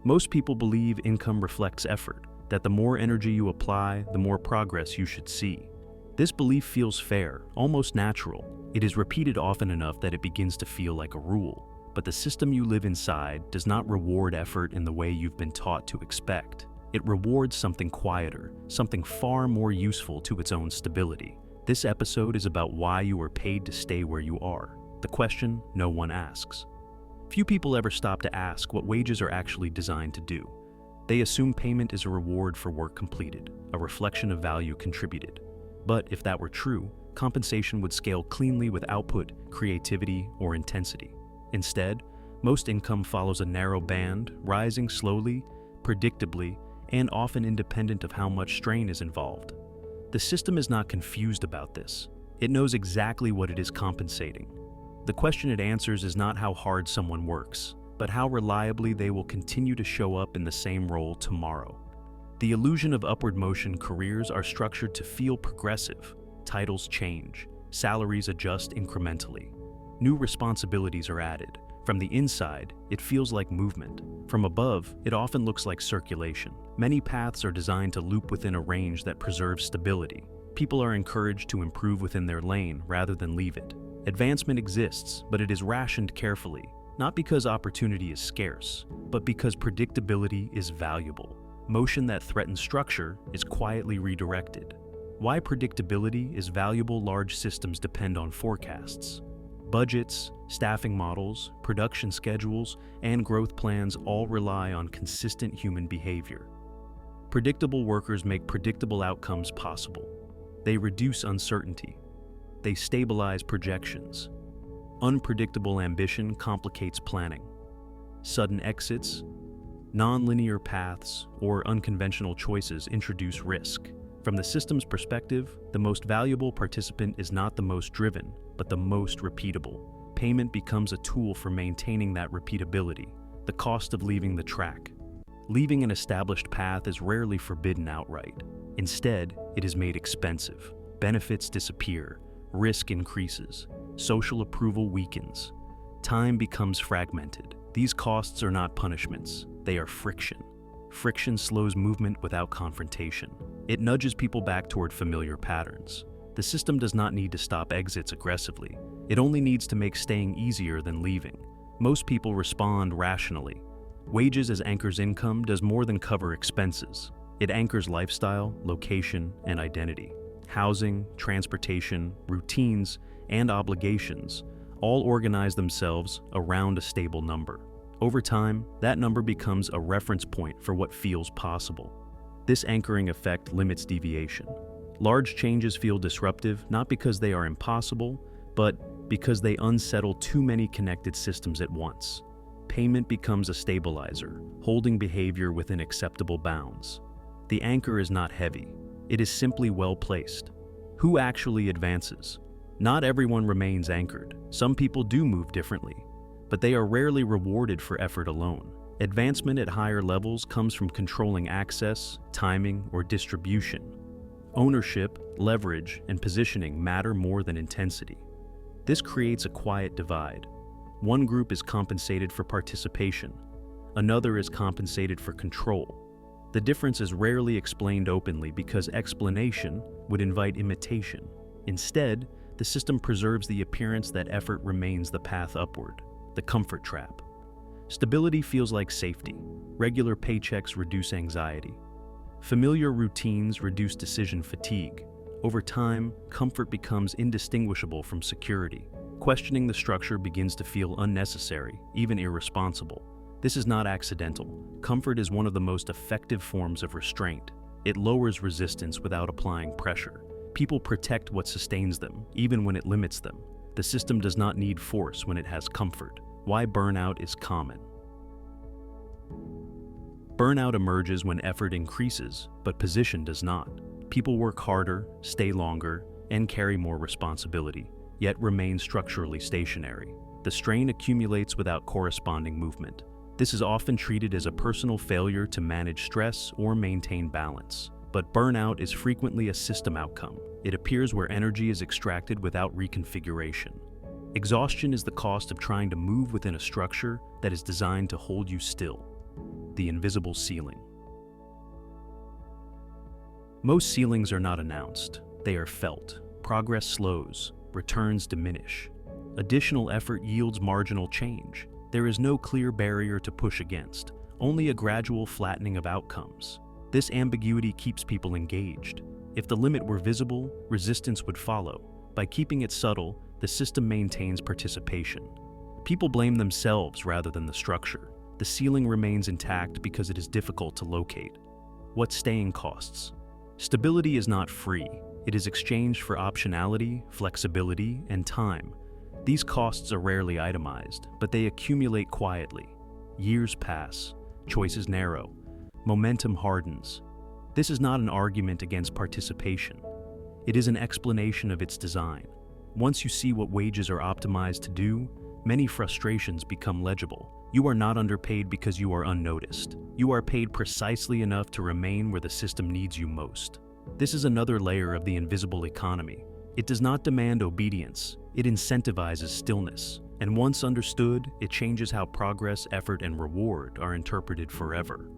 Most people believe income reflects effort, that the more energy you apply, the more progress you should see. This belief feels fair, almost natural. It is repeated often enough that it begins to feel like a rule. But the system you live inside does not reward effort in the way you've been taught to expect. It rewards something quieter, something far more useful to its own stability. This episode is about why you are paid to stay where you are, the question no one asks. Few people ever stop to ask what wages are actually designed to do. They assume payment is a reward for work completed, a reflection of value contributed. But if that were true, compensation would scale cleanly with output, creativity, or intensity. Instead, most income follows a narrow band, rising slowly, predictably, and often independent of how much strain is involved. The system is not confused about this. It knows exactly what it is compensating. The question it answers is not how hard someone works, but how reliably they will continue to show up in the same role tomorrow. The illusion of upward motion careers are structured to feel progressive. Titles change, salaries adjust incrementally. New responsibilities are added. From the inside, it feels like movement. From above, it often looks like circulation. Many paths are designed to loop within a range that preserves stability. People are encouraged to improve within their lane rather than leave it. Advancement exists, but it is rationed carefully, not because opportunity is scarce, but because predictability is valuable. Motion that threatens structure is quietly redirected. Why predictability is valuable? Large systems depend on forecasts. Budgets, staffing models, production schedules, and growth plans all rely on consistent human behavior. Predictable workers make predictable outcomes possible. They reduce uncertainty. They stabilize projections. Unpredictable ambition complicates planning. Sudden exits, non-linear paths, or unconventional choices introduce risk. From the system's perspective, the most valuable participant is not the most driven, but the most repeatable. Payment becomes a tool for maintaining that repeatability, the cost of leaving the track. Leaving an established path is rarely forbidden outright. Instead, it is made expensive. Benefits disappear, risk increases, social approval weakens. Time becomes fragmented. These costs are not punishments, they are friction. Friction slows movement without confrontation. It nudges people back toward familiar patterns. The system does not need to stop exits aggressively. It only needs to make staying easier than leaving. Most people respond rationally. Wages as anchors income does more than cover expenses. It anchors lifestyle, location, and identity. Housing, transportation, routines, and obligations all organize themselves around a stable number. Over time, that number becomes a reference point for what feels possible. This anchoring effect limits deviation. Large changes feel disruptive not because they are impossible, but because they unsettle too many connected systems at once. Payment becomes a stabilizer, holding behavior within acceptable bounds. The anchor is not heavy. It is simply well placed. Who actually advances? Not everyone remains anchored. Some people do move differently, but they are rarely rewarded for effort alone. Advancement at higher levels comes from controlling access, timing, or distribution. Ownership, leverage, and positioning matter more than intensity. This creates a quiet divide. One group is compensated for participation. Another is compensated for control. The difference is rarely explained openly because explanation would invite imitation. Instead, the system preserves the appearance that effort remains the path upward, the comfort trap. Stability feels like safety. Regular paychecks reduce anxiety. Familiar routines reduce decision fatigue. Over time, comfort becomes indistinguishable from security. Questioning the structure begins to feel unnecessary, even irresponsible. This is not accidental. Comfort is one of the most effective forms of restraint. It lowers resistance without applying pressure. People protect what sustains them, even when it limits them. The system does not need force when it has comfort. Why burnout is common. Burnout emerges when effort increases, but position does not. People work harder, stay longer, and carry more responsibility, yet remain structurally stationary. The strain accumulates without corresponding movement. This is often treated as a personal failure to manage stress or maintain balance. But burnout is frequently a system outcome. It appears where energy is extracted without reconfiguration. Exhaustion is the cost of trying to move within a structure that is designed to hold you still. the invisible ceiling. Most ceilings are not announced, they are felt. Progress slows, returns diminish. Additional effort yields marginal change. There is no clear barrier to push against, only a gradual flattening of outcomes. This ambiguity keeps people engaged. If the limit were visible, resistance would follow. By keeping it subtle, the system maintains participation. People blame themselves rather than the structure. The ceiling remains intact because it is difficult to locate. What staying costs? Stability is not free. It is exchanged for optionality, flexibility, and time. These costs are rarely itemized, but they accumulate quietly. Years pass, choices narrow, momentum hardens. This is not an argument against participation. It is an explanation of its design. Once you see what wages are optimized to do, many frustrations become legible. You are not underpaid because you are unnoticed. You are paid precisely enough to remain where the system needs you most. This is another layer of the invisible economy. It does not demand obedience, it incentivizes stillness. And once understood, it changes how progress, effort, and reward are interpreted forever.